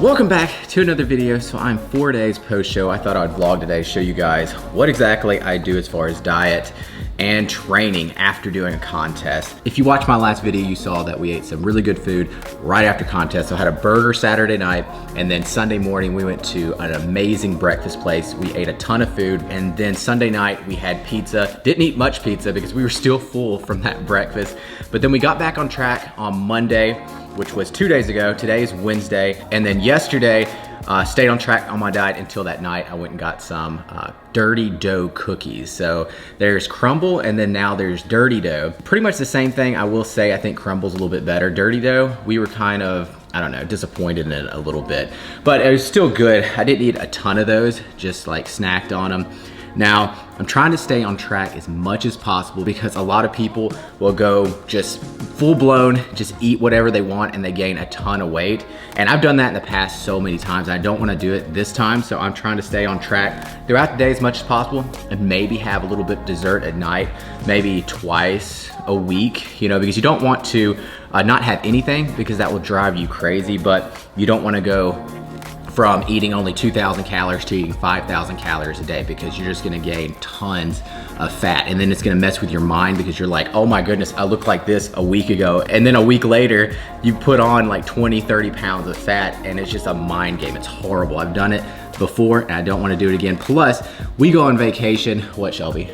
Welcome back to another video. So I'm 4 days post-show. I thought I'd vlog today, show you guys what exactly I do as far as diet and training after doing a contest. If you watched my last video, you saw that we ate some really good food right after contest. So I had a burger Saturday night, and then Sunday morning we went to an amazing breakfast place. We ate a ton of food, and then Sunday night we had pizza. Didn't eat much pizza because we were still full from that breakfast. But then we got back on track on Monday, which was 2 days ago. Today is Wednesday. And then yesterday, stayed on track on my diet until that night. I went and got some dirty dough cookies. So there's crumble, and then now there's dirty dough. Pretty much the same thing. I will say I think crumble's a little bit better. Dirty dough, we were kind of, I don't know, disappointed in it a little bit, but it was still good. I didn't eat a ton of those, just like snacked on them. Now, I'm trying to stay on track as much as possible because a lot of people will go just full blown, just eat whatever they want and they gain a ton of weight. And I've done that in the past so many times. I don't want to do it this time, so I'm trying to stay on track throughout the day as much as possible and maybe have a little bit of dessert at night, maybe twice a week, you know, because you don't want to not have anything because that will drive you crazy, but you don't want to go from eating only 2,000 calories to eating 5,000 calories a day because you're just gonna gain tons of fat. And then it's gonna mess with your mind because you're like, oh my goodness, I looked like this a week ago. And then a week later, you put on like 20, 30 pounds of fat, and it's just a mind game. It's horrible. I've done it before and I don't wanna do it again. Plus, we go on vacation, what, Shelby?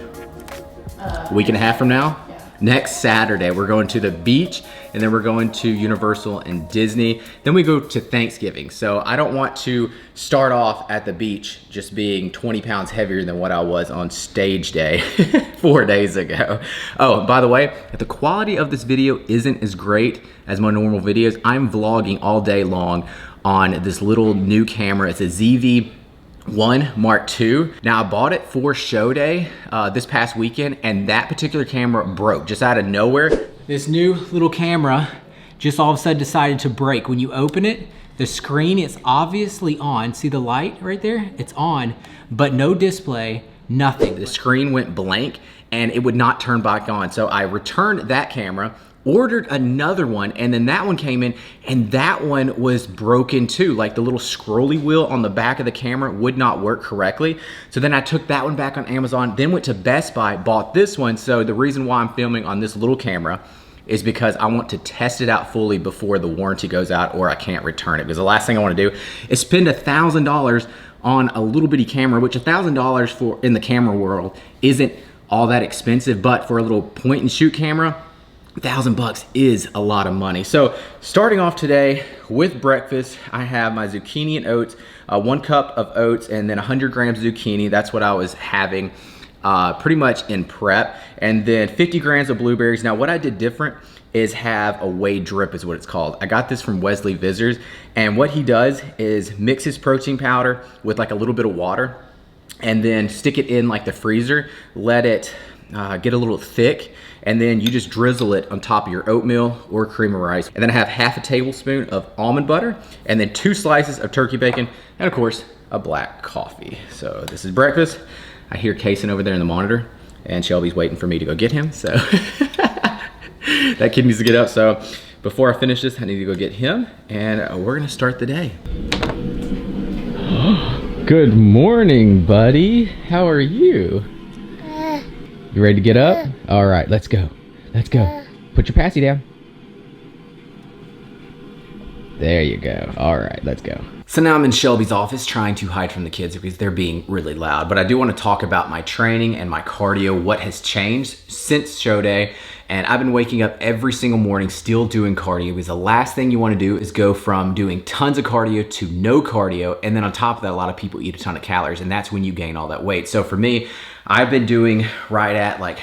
A week and a half from now? Next Saturday, we're going to the beach, and then we're going to Universal and Disney. Then we go to Thanksgiving. So I don't want to start off at the beach just being 20 pounds heavier than what I was on stage day 4 days ago. Oh, by the way, if the quality of this video isn't as great as my normal videos, I'm vlogging all day long on this little new camera. It's a ZV-1 Mark II. Now I bought it for show day this past weekend, and that particular camera broke just out of nowhere. This new little camera just all of a sudden decided to break. When you open it, the screen is obviously on. See the light right there? It's on, but no display, nothing. The screen went blank and it would not turn back on. So I returned that camera, ordered another one, and then that one came in and that one was broken too. Like the little scrolly wheel on the back of the camera would not work correctly. So then I took that one back on Amazon, then went to Best Buy, bought this one. So the reason why I'm filming on this little camera is because I want to test it out fully before the warranty goes out or I can't return it. Because the last thing I want to do is spend $1,000 on a little bitty camera, which $1,000 for in the camera world isn't all that expensive, but for a little point and shoot camera, $1,000 is a lot of money. So starting off today with breakfast, I have my zucchini and oats, 1 cup of oats, and then 100 grams of zucchini. That's what I was having pretty much in prep, and then 50 grams of blueberries. Now what I did different is have a whey drip is what it's called. I got this from Wesley Visitors, and what he does is mix his protein powder with like a little bit of water and then stick it in like the freezer, let it get a little thick, and then you just drizzle it on top of your oatmeal or cream of rice. And then I have half a tablespoon of almond butter, and then 2 slices of turkey bacon, and of course a black coffee. So this is breakfast. I hear Kason over there in the monitor, and Shelby's waiting for me to go get him, so that kid needs to get up. So before I finish this, I need to go get him, and we're gonna start the day. Good morning, buddy. How are you? You ready to get up? All right, let's go. Let's go. Put your passy down. There you go. All right, let's go. So now I'm in Shelby's office trying to hide from the kids because they're being really loud. But I do want to talk about my training and my cardio, what has changed since show day. And I've been waking up every single morning still doing cardio, because the last thing you want to do is go from doing tons of cardio to no cardio. And then on top of that, a lot of people eat a ton of calories, and that's when you gain all that weight. So for me, I've been doing right at like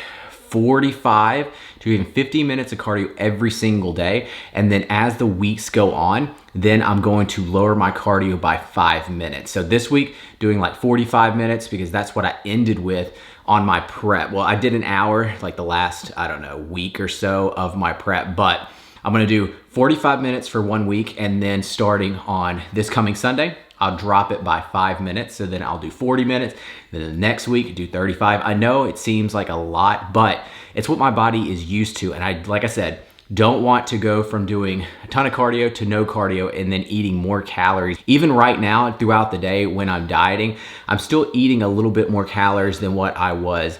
45 to even 50 minutes of cardio every single day. And then as the weeks go on, then I'm going to lower my cardio by 5 minutes. So this week doing like 45 minutes because that's what I ended with on my prep. Well, I did an hour like the last, I don't know, week or so of my prep, but I'm gonna do 45 minutes for 1 week, and then starting on this coming Sunday, I'll drop it by 5 minutes. So then I'll do 40 minutes. Then the next week, do 35. I know it seems like a lot, but it's what my body is used to. And like I said, don't want to go from doing a ton of cardio to no cardio and then eating more calories. Even right now throughout the day when I'm dieting, I'm still eating a little bit more calories than what I was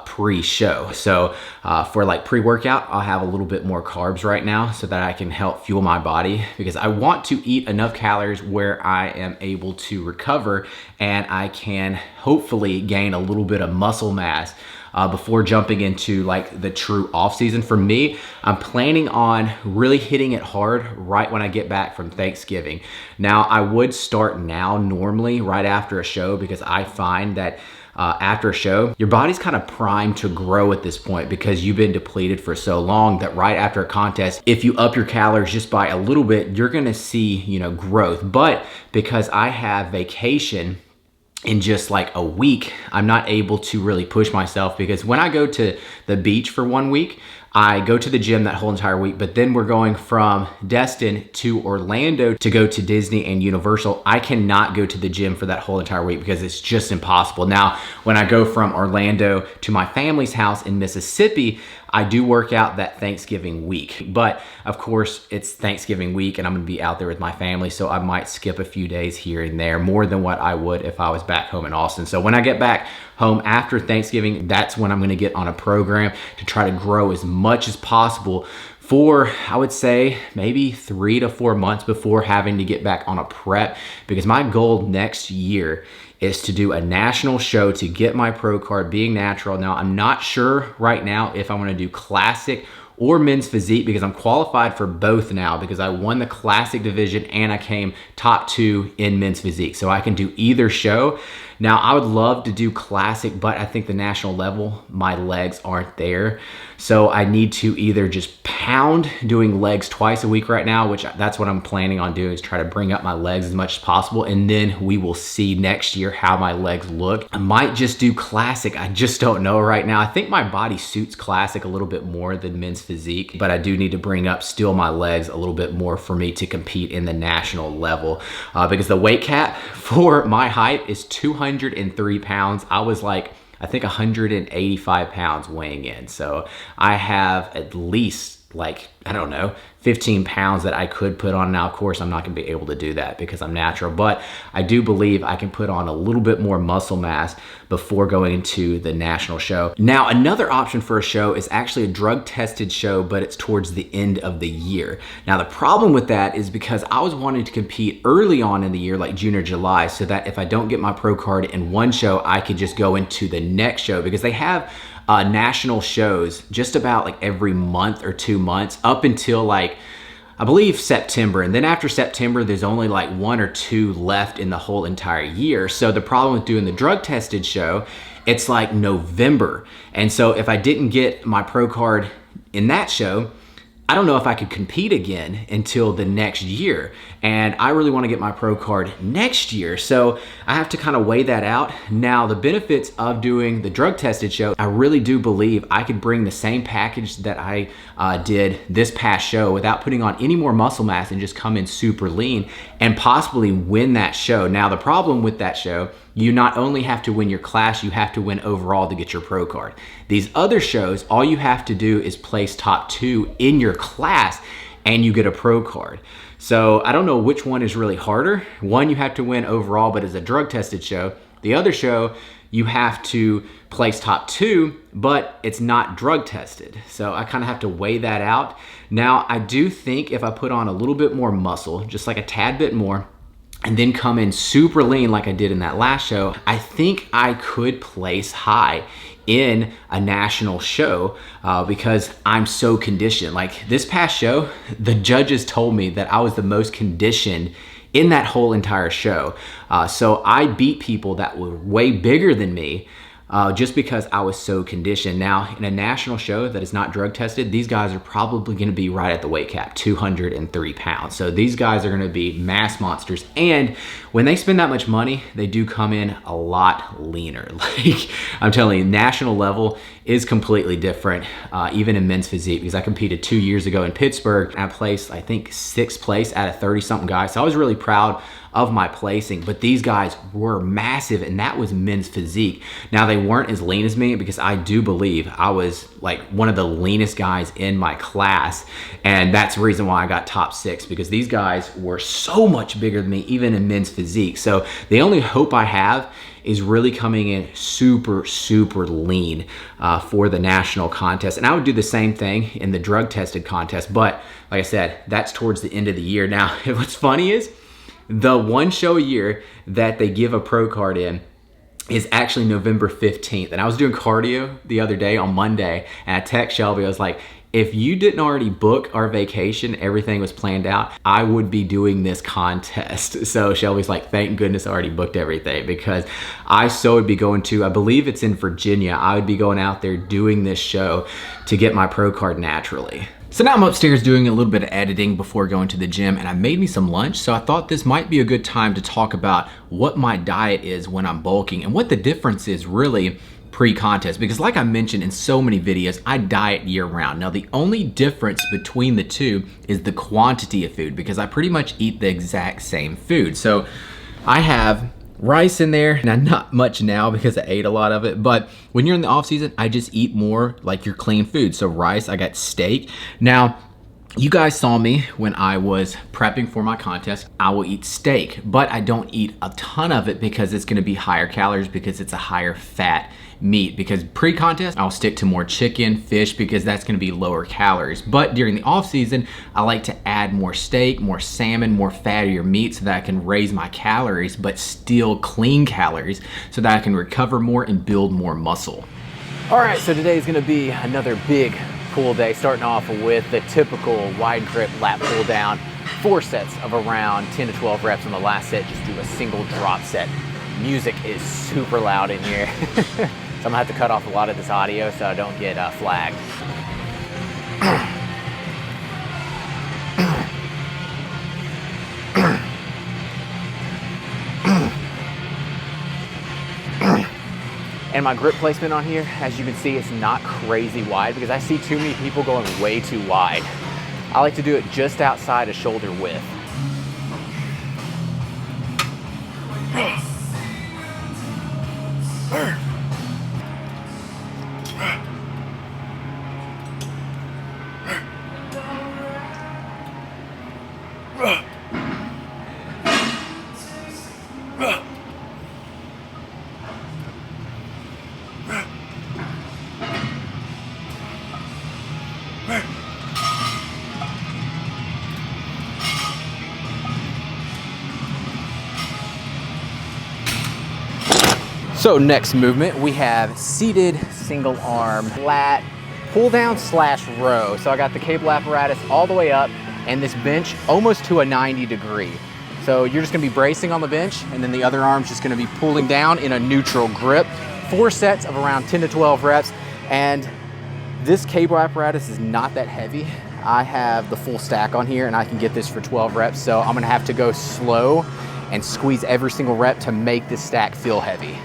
pre-show. So for like pre-workout, I'll have a little bit more carbs right now so that I can help fuel my body, because I want to eat enough calories where I am able to recover and I can hopefully gain a little bit of muscle mass before jumping into like the true off season. For me, I'm planning on really hitting it hard right when I get back from Thanksgiving. Now, I would start now normally right after a show, because I find that after a show, your body's kind of primed to grow at this point because you've been depleted for so long that right after a contest, if you up your calories just by a little bit, you're gonna see, you know, growth. But because I have vacation in just like a week, I'm not able to really push myself, because when I go to the beach for 1 week, I go to the gym that whole entire week, but then we're going from Destin to Orlando to go to Disney and Universal. I cannot go to the gym for that whole entire week because it's just impossible. Now, when I go from Orlando to my family's house in Mississippi, I do work out that Thanksgiving week. But of course, it's Thanksgiving week and I'm gonna be out there with my family, so I might skip a few days here and there, more than what I would if I was back home in Austin. So when I get back home after Thanksgiving, that's when I'm gonna get on a program to try to grow as much as possible for, I would say, maybe 3 to 4 months before having to get back on a prep, because my goal next year is to do a national show to get my pro card, being natural. Now, I'm not sure right now if I want to do classic or men's physique, because I'm qualified for both now, because I won the classic division and I came top 2 in men's physique. So I can do either show. Now, I would love to do classic, but I think the national level, my legs aren't there. So I need to either just pound doing legs twice a week right now, which that's what I'm planning on doing, is try to bring up my legs as much as possible. And then we will see next year how my legs look. I might just do classic. I just don't know right now. I think my body suits classic a little bit more than men's physique, but I do need to bring up still my legs a little bit more for me to compete in the national level, because the weight cap for my height is 203 pounds. I was like, I think 185 pounds weighing in. So I have at least like, I don't know, 15 pounds that I could put on. Now, of course, I'm not gonna be able to do that because I'm natural, but I do believe I can put on a little bit more muscle mass before going into the national show. Now, another option for a show is actually a drug tested show, but it's towards the end of the year. Now, the problem with that is because I was wanting to compete early on in the year, like June or July, so that if I don't get my pro card in one show, I could just go into the next show, because they have national shows just about like every month or 2 months up until like, I believe September. And then after September, there's only like 1 or 2 left in the whole entire year. So the problem with doing the drug tested show, it's like November. And so if I didn't get my pro card in that show, I don't know if I could compete again until the next year. And I really want to get my pro card next year. So I have to kind of weigh that out. Now, the benefits of doing the drug tested show, I really do believe I could bring the same package that I did this past show without putting on any more muscle mass and just come in super lean and possibly win that show. Now, the problem with that show, you not only have to win your class, you have to win overall to get your pro card. These other shows, all you have to do is place top 2 in your class and you get a pro card. So I don't know which one is really harder. One, you have to win overall, but it's a drug tested show. The other show, you have to place top 2, but it's not drug tested. So I kind of have to weigh that out. Now, I do think if I put on a little bit more muscle, just like a tad bit more, and then come in super lean like I did in that last show, I think I could place high in a national show because I'm so conditioned. Like this past show, the judges told me that I was the most conditioned in that whole entire show. So I beat people that were way bigger than me just because I was so conditioned. Now, in a national show that is not drug tested, these guys are probably gonna be right at the weight cap, 203 pounds. So these guys are gonna be mass monsters. And when they spend that much money, they do come in a lot leaner. Like, I'm telling you, national level is completely different, even in men's physique, because I competed 2 years ago in Pittsburgh. And I placed, I think, 6th place out of 30-something guys. So I was really proud of my placing, but these guys were massive, and that was men's physique. Now, they they weren't as lean as me, because I do believe I was like one of the leanest guys in my class. And that's the reason why I got top 6, because these guys were so much bigger than me, even in men's physique. So the only hope I have is really coming in super, super lean for the national contest. And I would do the same thing in the drug tested contest. But like I said, that's towards the end of the year. Now, what's funny is the one show a year that they give a pro card in is actually November 15th. And I was doing cardio the other day on Monday, and I text Shelby, I was like, if you didn't already book our vacation, everything was planned out, I would be doing this contest. So Shelby's like, thank goodness I already booked everything, because I would be going to, I believe it's in Virginia, I would be going out there doing this show to get my pro card naturally. So now I'm upstairs doing a little bit of editing before going to the gym, and I made me some lunch, so I thought this might be a good time to talk about what my diet is when I'm bulking and what the difference is really pre-contest, because like I mentioned in so many videos, I diet year round. Now the only difference between the two is the quantity of food, because I pretty much eat the exact same food. So I have rice in there, now not much now because I ate a lot of it, but when you're in the off season, I just eat more like your clean food. So rice, I got steak. Now, you guys saw me when I was prepping for my contest. I will eat steak, but I don't eat a ton of it because it's gonna be higher calories, because it's a higher fat meat. Because pre-contest, I'll stick to more chicken, fish, because that's gonna be lower calories. But during the off season, I like to add more steak, more salmon, more fattier meat, so that I can raise my calories, but still clean calories, so that I can recover more and build more muscle. All right, so today is gonna be another big pull day, starting off with the typical wide grip lat pull down, 4 sets of around 10 to 12 reps on the last set. Just do a single drop set. Music is super loud in here. So I'm gonna have to cut off a lot of this audio so I don't get flagged. And my grip placement on here, as you can see, it's not crazy wide, because I see too many people going way too wide. I like to do it just outside of shoulder width. So next movement, we have seated single arm lat pull down slash row. So I got the cable apparatus all the way up and this bench almost to a 90-degree. So you're just gonna be bracing on the bench, and then the other arm's just gonna be pulling down in a neutral grip. 4 sets of around 10 to 12 reps. And this cable apparatus is not that heavy. I have the full stack on here and I can get this for 12 reps. So I'm gonna have to go slow and squeeze every single rep to make this stack feel heavy.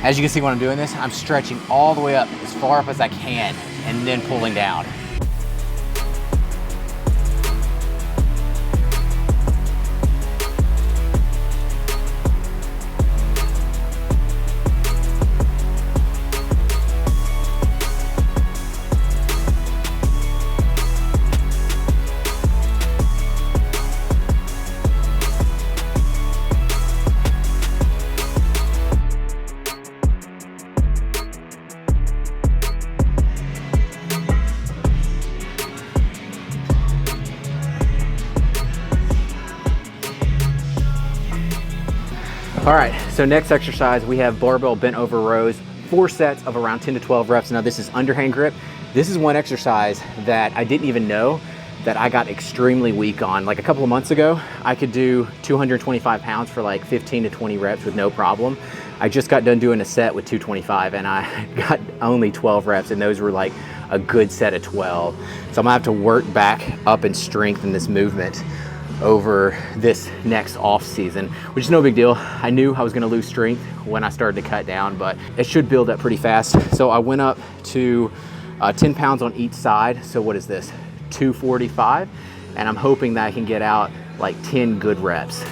As you can see when I'm doing this, I'm stretching all the way up as far up as I can and then pulling down. All right, so next exercise, we have barbell bent over rows, 4 sets of around 10 to 12 reps. Now this is underhand grip. This is one exercise that I didn't even know that I got extremely weak on. Like a couple of months ago, I could do 225 pounds for like 15 to 20 reps with no problem. I just got done doing a set with 225 and I got only 12 reps, and those were like a good set of 12. So I'm gonna have to work back up and strengthen this movement over this next off season, which is no big deal. I knew I was gonna lose strength when I started to cut down, but it should build up pretty fast. So I went up to 10 pounds on each side. So what is this? 245, and I'm hoping that I can get out like 10 good reps.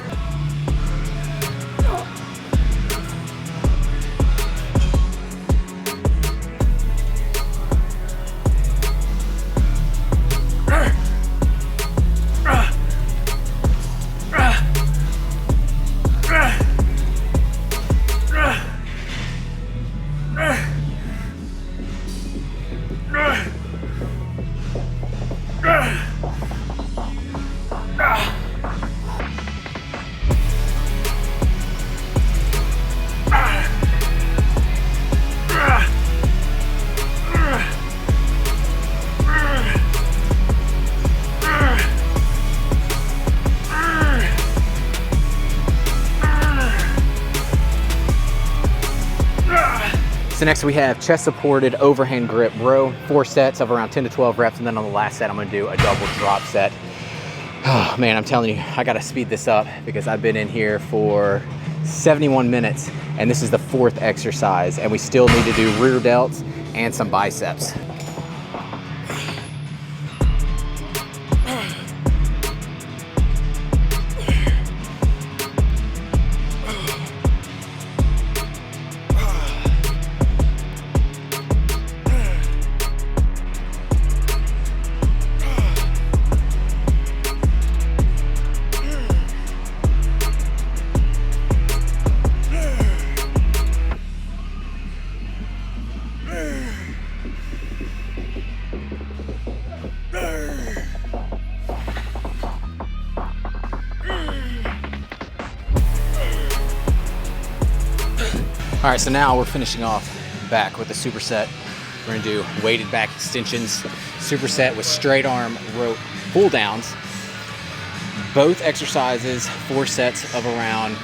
So next we have chest supported overhand grip row, 4 sets of around 10 to 12 reps, and then on the last set I'm gonna do a double drop set. Oh man, I'm telling you, I gotta speed this up because I've been in here for 71 minutes and this is the 4th exercise, and we still need to do rear delts and some biceps. All right, so now we're finishing off back with the superset. We're gonna do weighted back extensions, superset with straight arm rope pull downs. Both exercises, 4 sets of around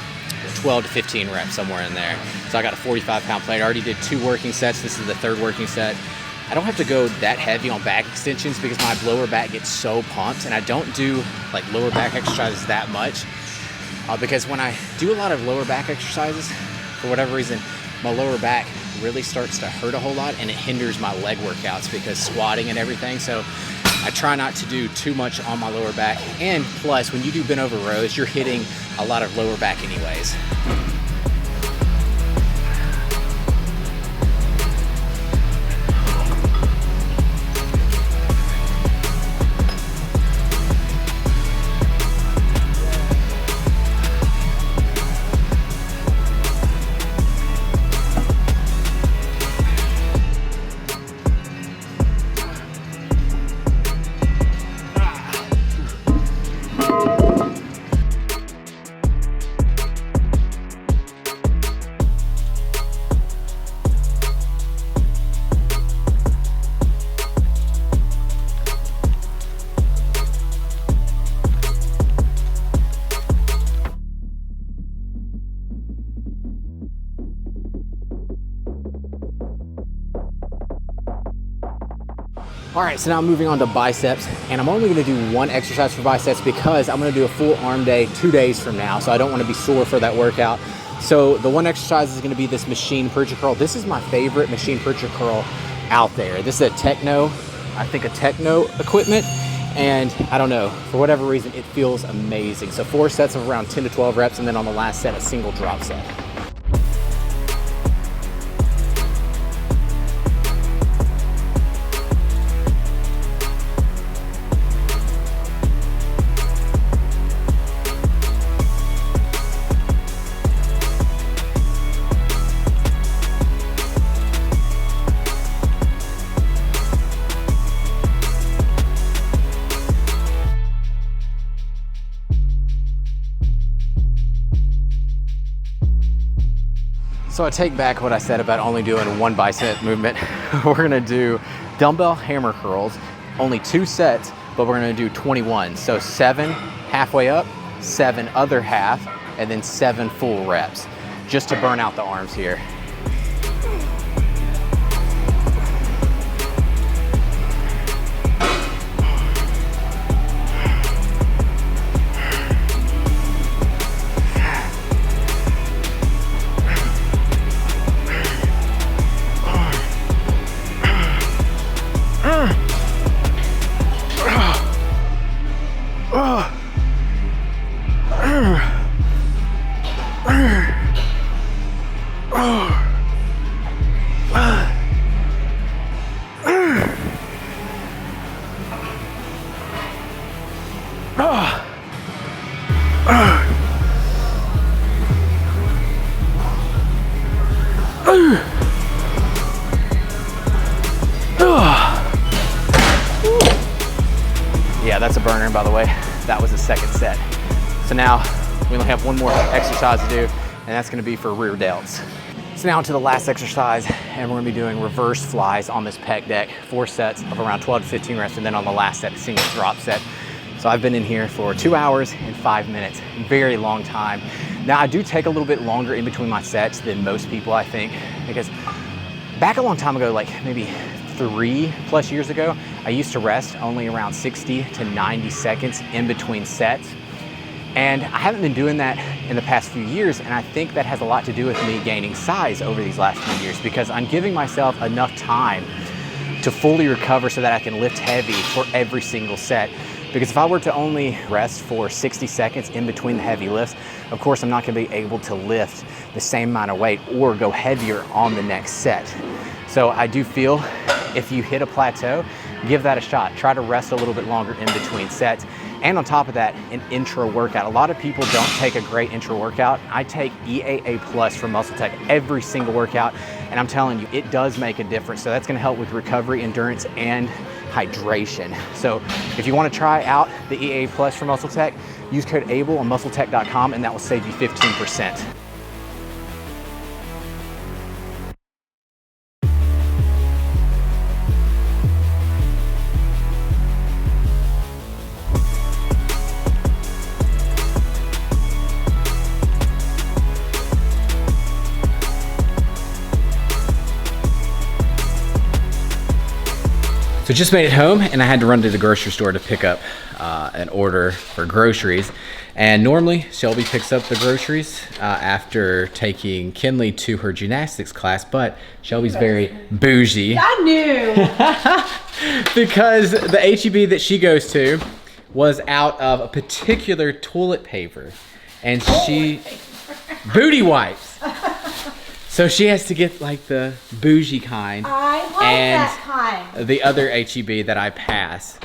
12 to 15 reps, somewhere in there. So I got a 45-pound plate. I already did 2 working sets. This is the 3rd working set. I don't have to go that heavy on back extensions because my lower back gets so pumped, and I don't do like lower back exercises that much because when I do a lot of lower back exercises, for whatever reason, my lower back really starts to hurt a whole lot and it hinders my leg workouts because squatting and everything. So I try not to do too much on my lower back. And plus, when you do bent over rows, you're hitting a lot of lower back anyways. All right, so now I'm moving on to biceps, and I'm only gonna do 1 exercise for biceps because I'm gonna do a full arm day 2 days from now, so I don't wanna be sore for that workout. So the 1 exercise is gonna be this machine percher curl. This is my favorite machine percher curl out there. This is a Techno equipment, and I don't know, for whatever reason, it feels amazing. So 4 sets of around 10 to 12 reps, and then on the last set, a single drop set. So I take back what I said about only doing 1 bicep movement. We're gonna do dumbbell hammer curls, only 2 sets but we're gonna do 21. So 7 halfway up, 7 other half, and then 7 full reps, just to burn out the arms here. Yeah, that's a burner, by the way. That was the second set. So now we only have one more exercise to do, and that's gonna be for rear delts. So now to the last exercise, and we're gonna be doing reverse flies on this pec deck, 4 sets of around 12 to 15 reps, and then on the last set, a single drop set. So I've been in here for 2 hours and 5 minutes, very long time. Now I do take a little bit longer in between my sets than most people, I think, because back a long time ago, like maybe 3+ years ago, I used to rest only around 60 to 90 seconds in between sets. And I haven't been doing that in the past few years, and I think that has a lot to do with me gaining size over these last few years, because I'm giving myself enough time to fully recover so that I can lift heavy for every single set. Because if I were to only rest for 60 seconds in between the heavy lifts, of course I'm not gonna be able to lift the same amount of weight or go heavier on the next set. So I do feel if you hit a plateau, give that a shot. Try to rest a little bit longer in between sets. And on top of that, an intra workout. A lot of people don't take a great intra workout. I take EAA Plus from Muscle Tech every single workout, and I'm telling you, it does make a difference. So that's gonna help with recovery, endurance, and hydration. So if you wanna try out the EAA Plus from Muscle Tech, use code ABLE on muscletech.com, and that will save you 15%. So just made it home, and I had to run to the grocery store to pick up an order for groceries. And normally Shelby picks up the groceries after taking Kinley to her gymnastics class, but Shelby's very bougie. I knew! Because the HEB that she goes to was out of a particular toilet paper, and booty wipes. So she has to get like the bougie kind. I like that kind. The other HEB that I pass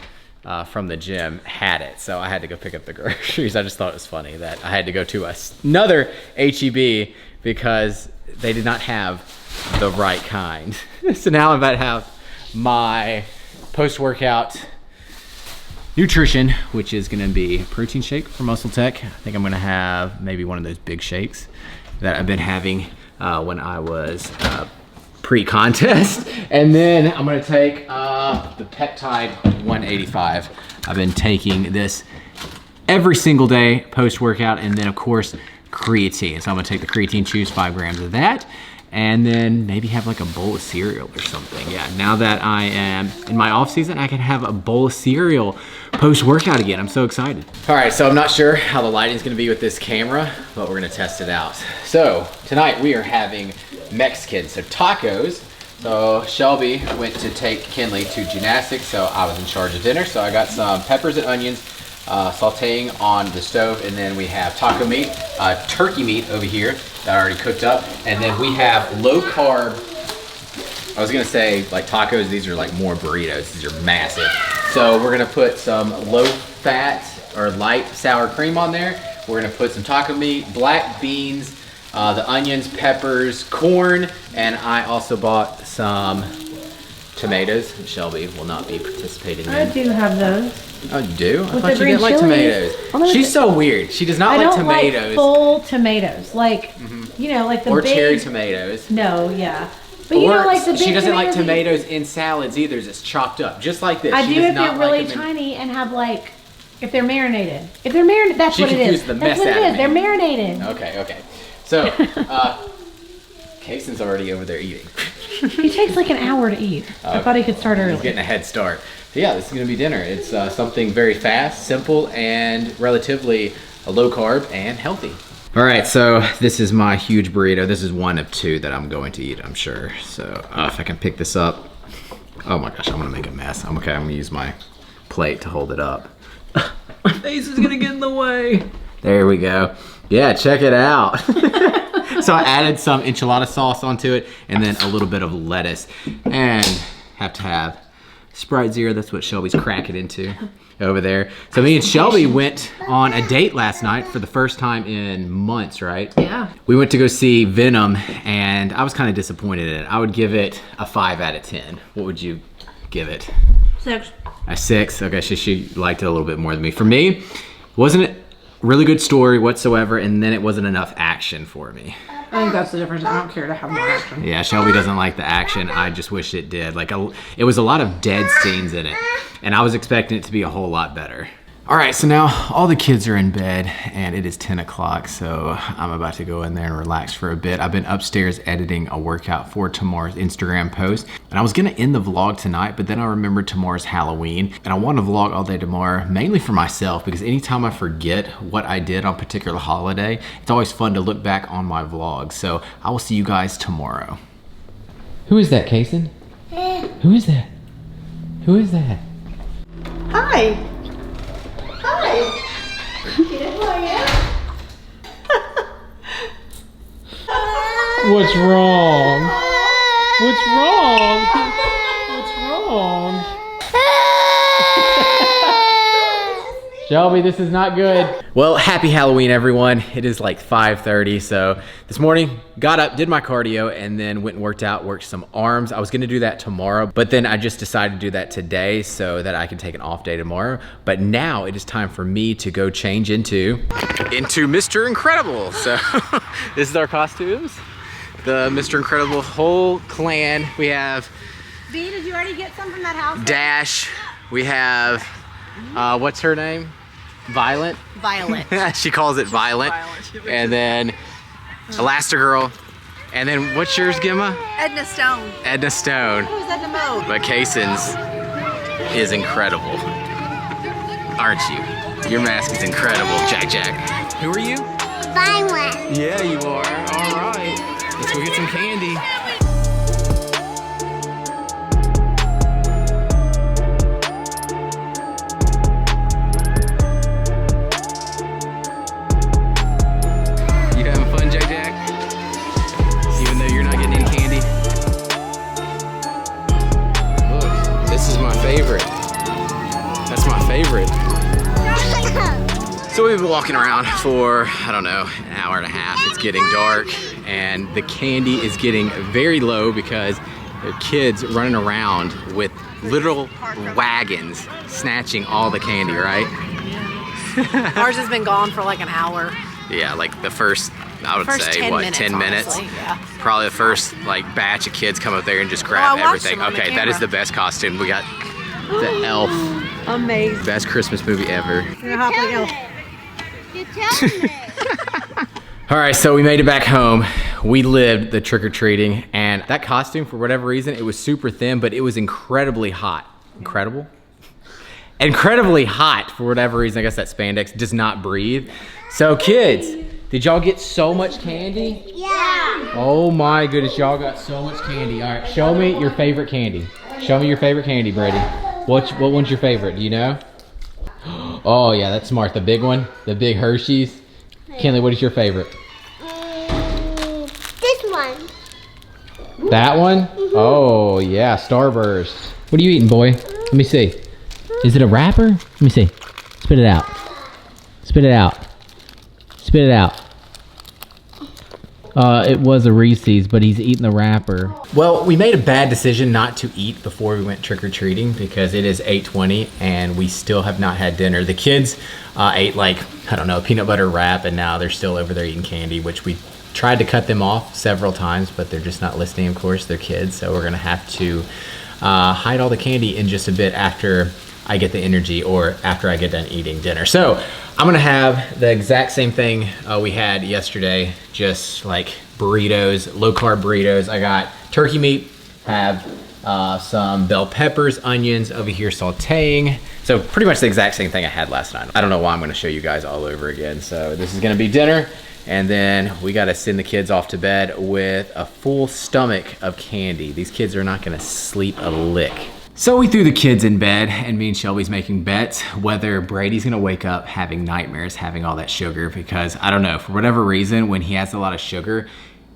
from the gym had it. So I had to go pick up the groceries. I just thought it was funny that I had to go to another HEB because they did not have the right kind. So now I'm about to have my post-workout nutrition, which is gonna be a protein shake from Muscle Tech. I think I'm gonna have maybe one of those big shakes that I've been having when I was pre-contest. And then I'm gonna take the Peptide 185. I've been taking this every single day post-workout, and then of course creatine. So I'm gonna take the creatine chews, 5 grams of that, and then maybe have like a bowl of cereal or something. Yeah, now that I am in my off season, I can have a bowl of cereal post-workout again. I'm so excited. All right, so I'm not sure how the lighting's gonna be with this camera, but we're gonna test it out. So tonight we are having Mexican, so tacos. So Shelby went to take Kinley to gymnastics, so I was in charge of dinner. So I got some peppers and onions sauteing on the stove, and then we have taco meat, turkey meat over here that I already cooked up, and then we have low carb. I was gonna say like tacos, these are like more burritos, these are massive. So we're gonna put some low fat or light sour cream on there. We're gonna put some taco meat, black beans, the onions, peppers, corn, and I also bought some tomatoes. Shelby will not be participating in. I do have those. Oh, you do? I With thought you didn't like tomatoes. She's so weird. She does not like tomatoes. I don't like full tomatoes. Like, you know, like the or big... cherry tomatoes. No, yeah. But you know, like the big she doesn't like tomatoes in salads either. It's chopped up, just like this. I do if they're really tiny and have like, if they're marinated. If they're marinated, that's what it is. That's what it is. They're marinated. Okay. So, Cason's already over there eating. He takes like an hour to eat. I thought he could start early. He's getting a head start. So yeah, this is gonna be dinner. It's something very fast, simple, and relatively low carb and healthy. All right, so this is my huge burrito. This is one of two that I'm going to eat, I'm sure. So if I can pick this up. Oh my gosh, I'm gonna make a mess. I'm gonna use my plate to hold it up. My face is gonna get in the way. There we go. Yeah, check it out. So I added some enchilada sauce onto it and then a little bit of lettuce. And have to have Sprite Zero. That's what Shelby's cracking into over there. So me and Shelby went on a date last night for the first time in months, right? Yeah. We went to go see Venom and I was kind of disappointed in it. I would give it a 5 out of 10. What would you give it? 6. A 6? Okay, she liked it a little bit more than me. For me, wasn't it really good story whatsoever, and then it wasn't enough action for me. I think that's the difference. I don't care to have more action. Yeah, Shelby doesn't like the action. I just wish it did. Like, it was a lot of dead scenes in it, and I was expecting it to be a whole lot better. All right, so now all the kids are in bed and it is 10 o'clock, so I'm about to go in there and relax for a bit. I've been upstairs editing a workout for tomorrow's Instagram post, and I was gonna end the vlog tonight, but then I remembered tomorrow's Halloween, and I want to vlog all day tomorrow, mainly for myself, because anytime I forget what I did on a particular holiday, it's always fun to look back on my vlog. So I will see you guys tomorrow. Who is that, Kason? Who is that? Who is that? Hi. Hi. What's wrong? What's wrong? What's wrong? Shelby, this is not good. Well, happy Halloween, everyone. It is like 5:30, so this morning, got up, did my cardio, and then went and worked out, worked some arms. I was gonna do that tomorrow, but then I just decided to do that today so that I can take an off day tomorrow. But now it is time for me to go change into Mr. Incredible. So this is our costumes. The Mr. Incredible whole clan. We have B, did you already get some from that house? Dash. We have, what's her name? Violet? Violet. She calls it Violet. And then Elastigirl. And then what's yours, Gemma? Edna Stone. Edna Stone. Who's Edna Mode? But Kason's is incredible. Aren't you? Your mask is incredible, Jack. Who are you? Violet. Yeah, you are. All right. Let's go get some candy. You having fun, Jack? Even though you're not getting any candy? Look, this is my favorite. That's my favorite. So we've been walking around for, I don't know, an hour and a half. It's getting dark and the candy is getting very low because there are kids running around with literal wagons snatching all the candy, right? Ours has been gone for like an hour. Yeah, like the first, I would First say, 10 what, minutes, 10 minutes? honestly, yeah. Probably the first like batch of kids come up there and just grab I watched everything. them on the Okay, that is camera. the best costume. We got the elf. Amazing. Best Christmas movie ever. You're hop like elf. You tell me. All right, so we made it back home. We lived the trick-or-treating, and that costume, for whatever reason, it was super thin, but it was incredibly hot. Incredible? Incredibly hot for whatever reason. I guess that spandex does not breathe. So kids, did y'all get so much candy? Yeah. Oh my goodness, y'all got so much candy. All right, show me your favorite candy. Show me your favorite candy, Brady. What one's your favorite? Do you know? Oh yeah, that's smart. The big one, the big Hershey's. Kenley, what is your favorite? This one. That one? Oh yeah, Starburst. What are you eating, boy? Let me see. Is it a wrapper? Let me see. Spit it out. Spit it out. Spit it out. It was a Reese's, but he's eating the wrapper. Well, we made a bad decision not to eat before we went trick-or-treating because it is 8:20 and we still have not had dinner. The kids ate like, I don't know, a peanut butter wrap, and now they're still over there eating candy, which we tried to cut them off several times, but they're just not listening, of course. They're kids, so we're gonna have to hide all the candy in just a bit after I get the energy or after I get done eating dinner. So I'm gonna have the exact same thing we had yesterday, just like burritos, low carb burritos. I got turkey meat, have some bell peppers, onions over here sauteing. So pretty much the exact same thing I had last night. I don't know why I'm gonna show you guys all over again. So this is gonna be dinner, and then we gotta send the kids off to bed with a full stomach of candy. These kids are not gonna sleep a lick. So we threw the kids in bed, and me and Shelby's making bets whether Brady's gonna wake up having nightmares, having all that sugar, because I don't know, for whatever reason, when he has a lot of sugar,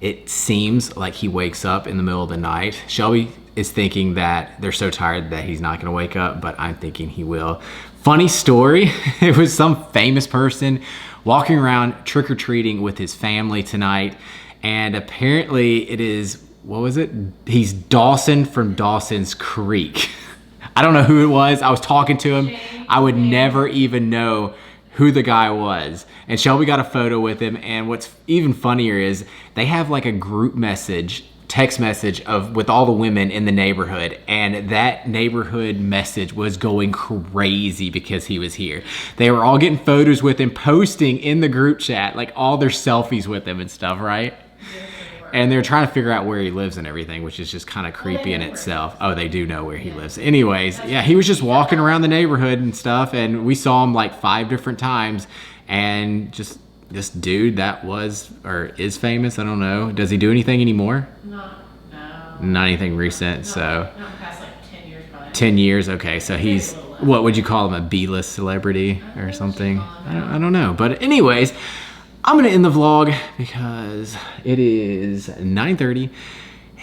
it seems like he wakes up in the middle of the night. Shelby is thinking that they're so tired that he's not gonna wake up, but I'm thinking he will. Funny story, it was some famous person walking around trick-or-treating with his family tonight, and apparently it is, what was it? He's Dawson from Dawson's Creek. I don't know who it was. I was talking to him. I would never even know who the guy was. And Shelby got a photo with him, and what's even funnier is they have like a group message, text message with all the women in the neighborhood, and that neighborhood message was going crazy because he was here. They were all getting photos with him, posting in the group chat, like all their selfies with him and stuff, right? And they're trying to figure out where he lives and everything, which is just kind of creepy in itself. Oh, they do know where he lives. Anyways, yeah, he was just walking around the neighborhood and stuff, and we saw him like 5 different times, and just this dude that was, or is famous, I don't know. Does he do anything anymore? No. Not anything recent, so. Not past like 10 years probably. 10 years, okay, so he's, what would you call him, a B-list celebrity or something? I don't know, but anyways, I'm gonna end the vlog because it is 9:30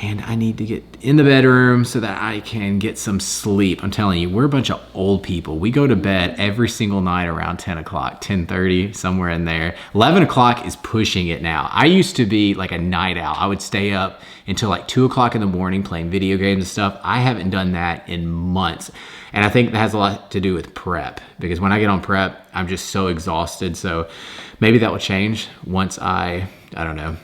and I need to get in the bedroom so that I can get some sleep. I'm telling you, we're a bunch of old people. We go to bed every single night around 10 o'clock, 10:30, somewhere in there. 11 o'clock is pushing it now. I used to be like a night owl. I would stay up until like 2 o'clock in the morning playing video games and stuff. I haven't done that in months. And I think that has a lot to do with prep, because when I get on prep, I'm just so exhausted. So maybe that will change once I don't know,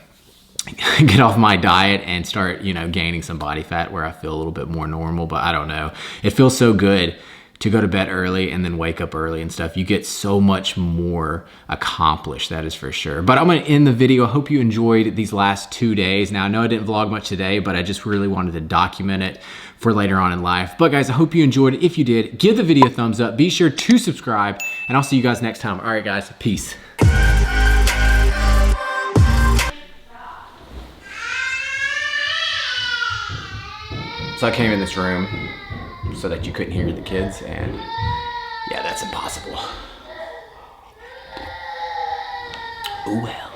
get off my diet and start, you know, gaining some body fat where I feel a little bit more normal. But I don't know. It feels so good to go to bed early and then wake up early and stuff. You get so much more accomplished, that is for sure. But I'm gonna end the video. I hope you enjoyed these last 2 days. Now, I know I didn't vlog much today, but I just really wanted to document it for later on in life. But guys, I hope you enjoyed it. If you did, give the video a thumbs up. Be sure to subscribe, and I'll see you guys next time. All right, guys, peace. So I came in this room so that you couldn't hear the kids, and yeah, that's impossible. Oh well.